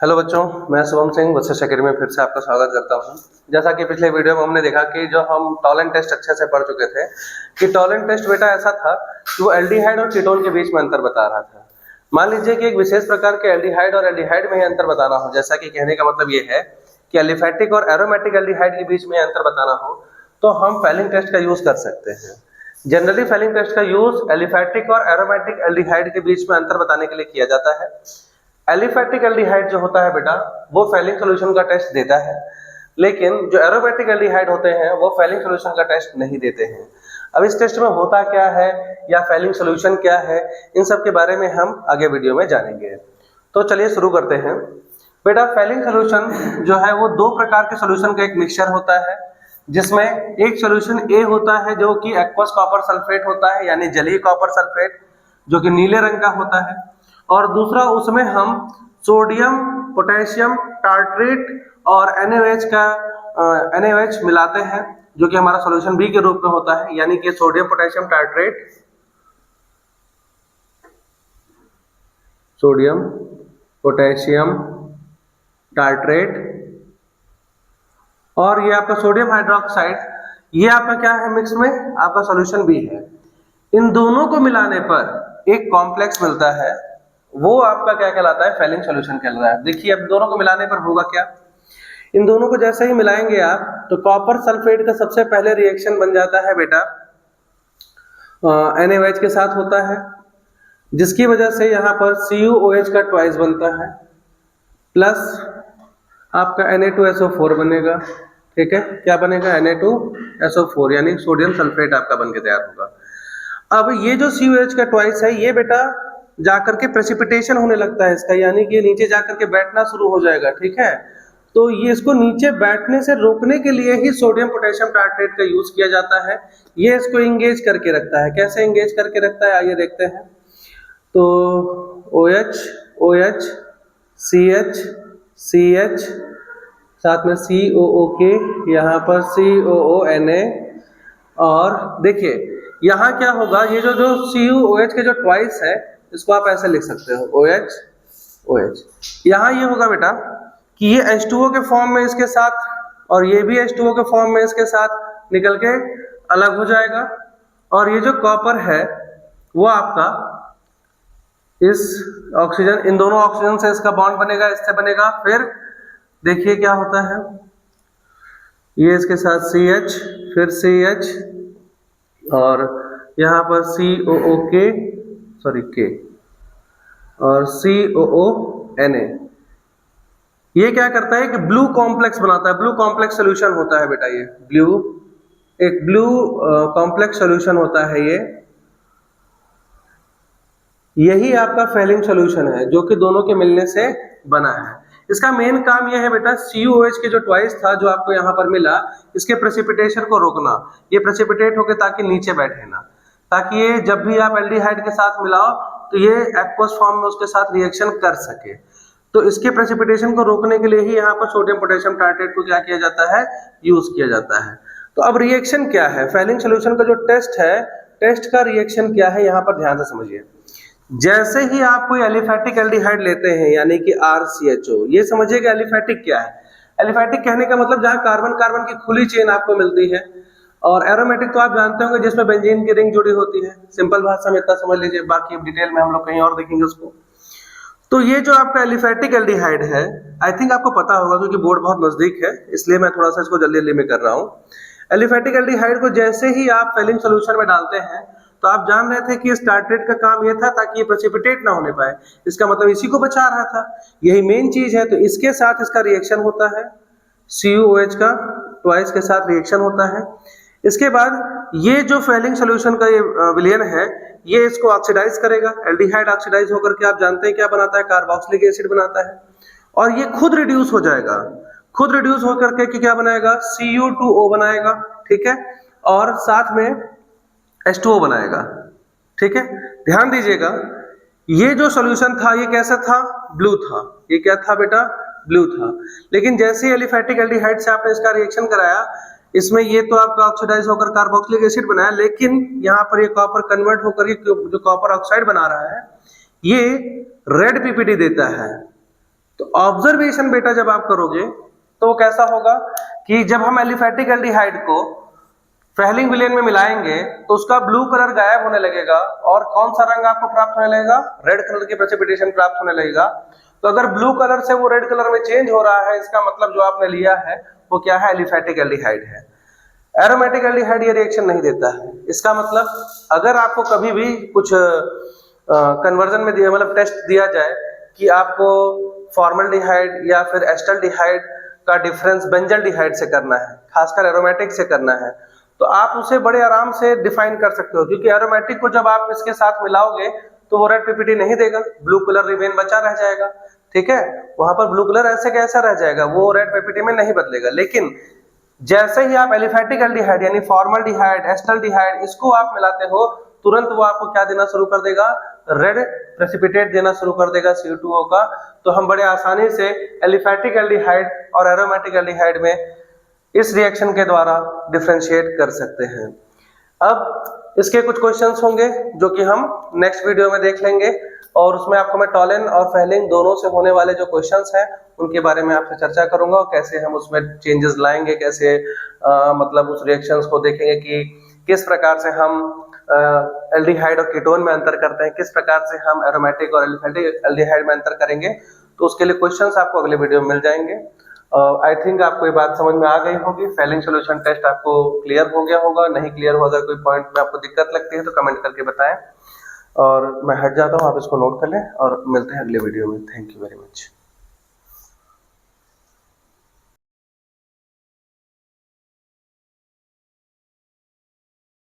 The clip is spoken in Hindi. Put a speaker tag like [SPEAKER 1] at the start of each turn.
[SPEAKER 1] हेलो बच्चों, मैं शुभम सिंह वशिष्ठ अकेडमी में फिर से आपका स्वागत करता हूं। जैसा कि पिछले वीडियो में हमने देखा कि जो हम टॉलेंट टेस्ट अच्छे से पढ़ चुके थे कि टॉलेंट टेस्ट बेटा ऐसा था कि वो एल्डिहाइड और कीटोन के बीच में अंतर बता रहा था। मान लीजिए कि एक विशेष प्रकार के एल्डिहाइड और एल्डिहाइड में ही अंतर बताना हो, जैसा कि कहने का मतलब ये है कि एलिफैटिक और एरोमेटिक एल्डिहाइड के बीच में अंतर बताना हो तो हम फेलिंग टेस्ट का यूज कर सकते हैं। जनरली फेलिंग टेस्ट का यूज एलिफैटिक और एरोमेटिक एल्डिहाइड के बीच में अंतर बताने के लिए किया जाता है। एलिफैटिक एल्डिहाइड जो होता है बेटा वो फेलिंग सॉल्यूशन का टेस्ट देता है, लेकिन जो एरोमेटिक एल्डिहाइड होते हैं वो फेलिंग सॉल्यूशन का टेस्ट नहीं देते हैं। अब इस टेस्ट में होता क्या है या फेलिंग सॉल्यूशन क्या है, इन सब के बारे में हम आगे वीडियो में जानेंगे। तो चलिए शुरू करते हैं। बेटा फेलिंग सॉल्यूशन जो है वो दो प्रकार के सॉल्यूशन का एक मिक्सचर होता है, जिसमें एक सॉल्यूशन ए होता है जो कि एक्वस कॉपर सल्फेट होता है, यानी जलीय कॉपर सल्फेट जो कि नीले रंग का होता है, और दूसरा उसमें हम सोडियम पोटेशियम टार्ट्रेट और NaOH मिलाते हैं जो कि हमारा सॉल्यूशन बी के रूप में होता है, यानी कि sodium potassium tartrate, sodium potassium tartrate और ये आपका सोडियम हाइड्रोक्साइड, ये आपका क्या है मिक्स में आपका सॉल्यूशन बी है। इन दोनों को मिलाने पर एक कॉम्प्लेक्स मिलता है, वो आपका क्या कहलाता है, फेलिंग सॉल्यूशन कहलाता है। देखिए अब दोनों को मिलाने पर होगा क्या, इन दोनों को जैसे ही मिलाएंगे आप तो कॉपर सल्फेट का सबसे पहले रिएक्शन बन जाता है बेटा NaOH के साथ होता है, जिसकी वजह से यहाँ पर CuOH का ट्वाइस बनता है, प्लस आपका Na2SO4 बनेगा। ठीक है, क्या बनेगा, Na2SO4 यानी सोडियम सल्फेट आपका बन के तैयार होगा। अब ये जो CuOH का ट्वाइस है ये बेटा जाकर के प्रेसिपिटेशन होने लगता है इसका, यानी कि नीचे जाकर के बैठना शुरू हो जाएगा। ठीक है, तो ये इसको नीचे बैठने से रोकने के लिए ही सोडियम पोटेशियम टार्ट्रेट का यूज किया जाता है। ये इसको इंगेज करके रखता है। कैसे इंगेज करके रखता है आइए देखते हैं। तो OH OH CH CH साथ में COOK, यहाँ पर COONA, और देखिए यहाँ क्या होगा, ये जो CuOH के जो ट्वाइस है इसको आप ऐसे लिख सकते हो OH OH। यहाँ ये होगा बेटा कि ये H2O के फॉर्म में इसके साथ और ये भी H2O के फॉर्म में इसके साथ निकल के अलग हो जाएगा, और ये जो कॉपर है वो आपका इस ऑक्सीजन, इन दोनों ऑक्सीजन से इसका बॉन्ड बनेगा, इससे बनेगा। फिर देखिए क्या होता है, ये इसके साथ CH, फिर CH और यहाँ पर COOK K और COONA। ये क्या करता है कि ब्लू कॉम्प्लेक्स बनाता है, ब्लू कॉम्प्लेक्स सॉल्यूशन होता है बेटा, ये एक ब्लू कॉम्प्लेक्स सॉल्यूशन होता है ये। यही आपका फेलिंग सॉल्यूशन है जो कि दोनों के मिलने से बना है। इसका मेन काम यह है बेटा CuOH के जो ट्वाइस था जो आपको यहाँ पर मिला, इसके प्रेसिपिटेशन को रोकना, ये प्रेसिपिटेट होके ताकि नीचे बैठे ना, ताकि ये जब भी आप एल्डिहाइड के साथ मिलाओ तो ये एक्वस फॉर्म में उसके साथ रिएक्शन कर सके। तो इसके प्रेसिपिटेशन को रोकने के लिए ही यहाँ पर सोडियम पोटेशियम टार्ट्रेट को क्या किया जाता है, यूज किया जाता है। तो अब रिएक्शन क्या है, फेलिंग सॉल्यूशन का जो टेस्ट है, टेस्ट का रिएक्शन क्या है यहाँ पर ध्यान से समझिए। जैसे ही आप कोई एलिफैटिक एल्डिहाइड लेते हैं यानी कि RCHO, ये समझिएगा एलिफैटिक क्या है। एलिफैटिक कहने का मतलब जहाँ कार्बन कार्बन की खुली चेन आपको मिलती है, और एरोमेटिक तो आप जानते होंगे जिसमें बेंजीन की रिंग जुड़ी होती है। सिंपल भाषा में इतना समझ लीजिए, बाकी डिटेल में हम लोग कहीं और देखेंगे उसको। तो ये जो आपका एलिफैटिक एल्डिहाइड है, आई थिंक आपको पता होगा क्योंकि बोर्ड बहुत नजदीक है, इसलिए मैं थोड़ा सा इसको जल्दी जल्दी में कर रहा हूँ। एलिफैटिक एल्डिहाइड को जैसे ही आप फेलिंग सॉल्यूशन में डालते हैं तो आप जान रहे थे कि इस टार्ट्रेट का काम ये था ताकि ये प्रेसिपिटेट ना होने पाए, इसका मतलब इसी को बचा रहा था, यही मेन चीज है। तो इसके साथ इसका रिएक्शन होता है, CuOH का ट्वाइस के साथ रिएक्शन होता है। इसके बाद ये जो फेलिंग सॉल्यूशन का ये विलयन है ये इसको ऑक्सीडाइज करेगा, एल्डिहाइड ऑक्सीडाइज होकर के आप जानते हैं क्या बनाता है, कार्बोक्सिलिक एसिड बनाता है, और ये खुद रिड्यूस हो जाएगा। खुद रिड्यूस होकर के क्या बनाएगा, Cu2O बनाएगा। ठीक है, और साथ में H2O बनाएगा। ठीक है, ध्यान दीजिएगा, ये जो सॉल्यूशन था ये कैसा था, ब्लू था। ये क्या था बेटा, ब्लू था। लेकिन जैसे ही एलिफैटिक एल्डिहाइड से आपने इसका रिएक्शन कराया, इसमें ये तो आपका ऑक्सीडाइज होकर कार्बोक्सिलिक एसिड बनाया, लेकिन यहाँ पर ये कॉपर कन्वर्ट होकर ये जो कॉपर ऑक्साइड बना रहा है ये रेड पीपीटी देता है। तो ऑब्जर्वेशन बेटा जब आप करोगे तो वो कैसा होगा कि जब हम एलिफेटिक एल्डिहाइड को फेलिंग विलेन में मिलाएंगे तो उसका ब्लू कलर गायब होने लगेगा और कौन सा रंग आपको प्राप्त होने लगेगा, रेड कलर की प्रेसिपिटेशन प्राप्त होने लगेगा। तो अगर ब्लू कलर से वो रेड कलर में चेंज हो रहा है, इसका मतलब जो आपने लिया है वो क्या है, एलिफेटिक एल्डिहाइड है। एरोमेटिक एल्डिहाइड ये रिएक्शन नहीं देता है। इसका मतलब अगर आपको कभी भी कुछ कन्वर्जन में दिया, मतलब टेस्ट दिया जाए कि आपको फॉर्मल्डिहाइड या फिर एस्टल्डिहाइड का डिफरेंस बेंजल्डिहाइड से करना है, खासकर एरोमेटिक से करना है, तो आप उसे बड़े आराम से डिफाइन कर सकते हो, क्योंकि एरोमेटिक को जब आप इसके साथ मिलाओगे तो वो रेड पीपीटी नहीं देगा, ब्लू कलर रिमेन बचा रह जाएगा। ठीक है, वहां पर ब्लू कलर ऐसे कैसा रह जाएगा, वो रेड पीपीटी में नहीं बदलेगा। लेकिन जैसे ही आप एलिफेटिक एल्डिहाइड यानी फॉर्मल्डिहाइड, एस्टल्डिहाइड इसको आप मिलाते हो, तुरंत वो आपको क्या देना शुरू कर देगा, रेड प्रेसिपिटेट देना शुरू कर देगा CO2O का। तो हम बड़े आसानी से एलिफेटिक एल्डिहाइड और एरोमेटिक एल्डिहाइड में इस रिएक्शन के द्वारा डिफरेंशिएट कर सकते हैं। अब इसके कुछ क्वेश्चंस होंगे जो कि हम नेक्स्ट वीडियो में देख लेंगे, और उसमें आपको मैं टॉलन और फेलिंग दोनों से होने वाले जो क्वेश्चंस हैं उनके बारे में आपसे चर्चा करूंगा, और कैसे हम उसमें चेंजेस लाएंगे, कैसे मतलब उस रिएक्शंस को देखेंगे कि किस प्रकार से हम एल्डिहाइड और कीटोन में अंतर करते हैं, किस प्रकार से हम एरोमेटिक और एलिफेटिक एल्डिहाइड में अंतर करेंगे। तो उसके लिए क्वेश्चंस आपको अगले वीडियो में मिल जाएंगे। आई थिंक आपको ये बात समझ में आ गई होगी, फेलिंग सॉल्यूशन टेस्ट आपको क्लियर हो गया होगा। नहीं क्लियर हो, अगर कोई पॉइंट में आपको दिक्कत लगती है तो कमेंट करके बताएं, और मैं हट जाता हूँ, आप इसको नोट कर लें, और मिलते हैं अगले वीडियो में। Thank you very much.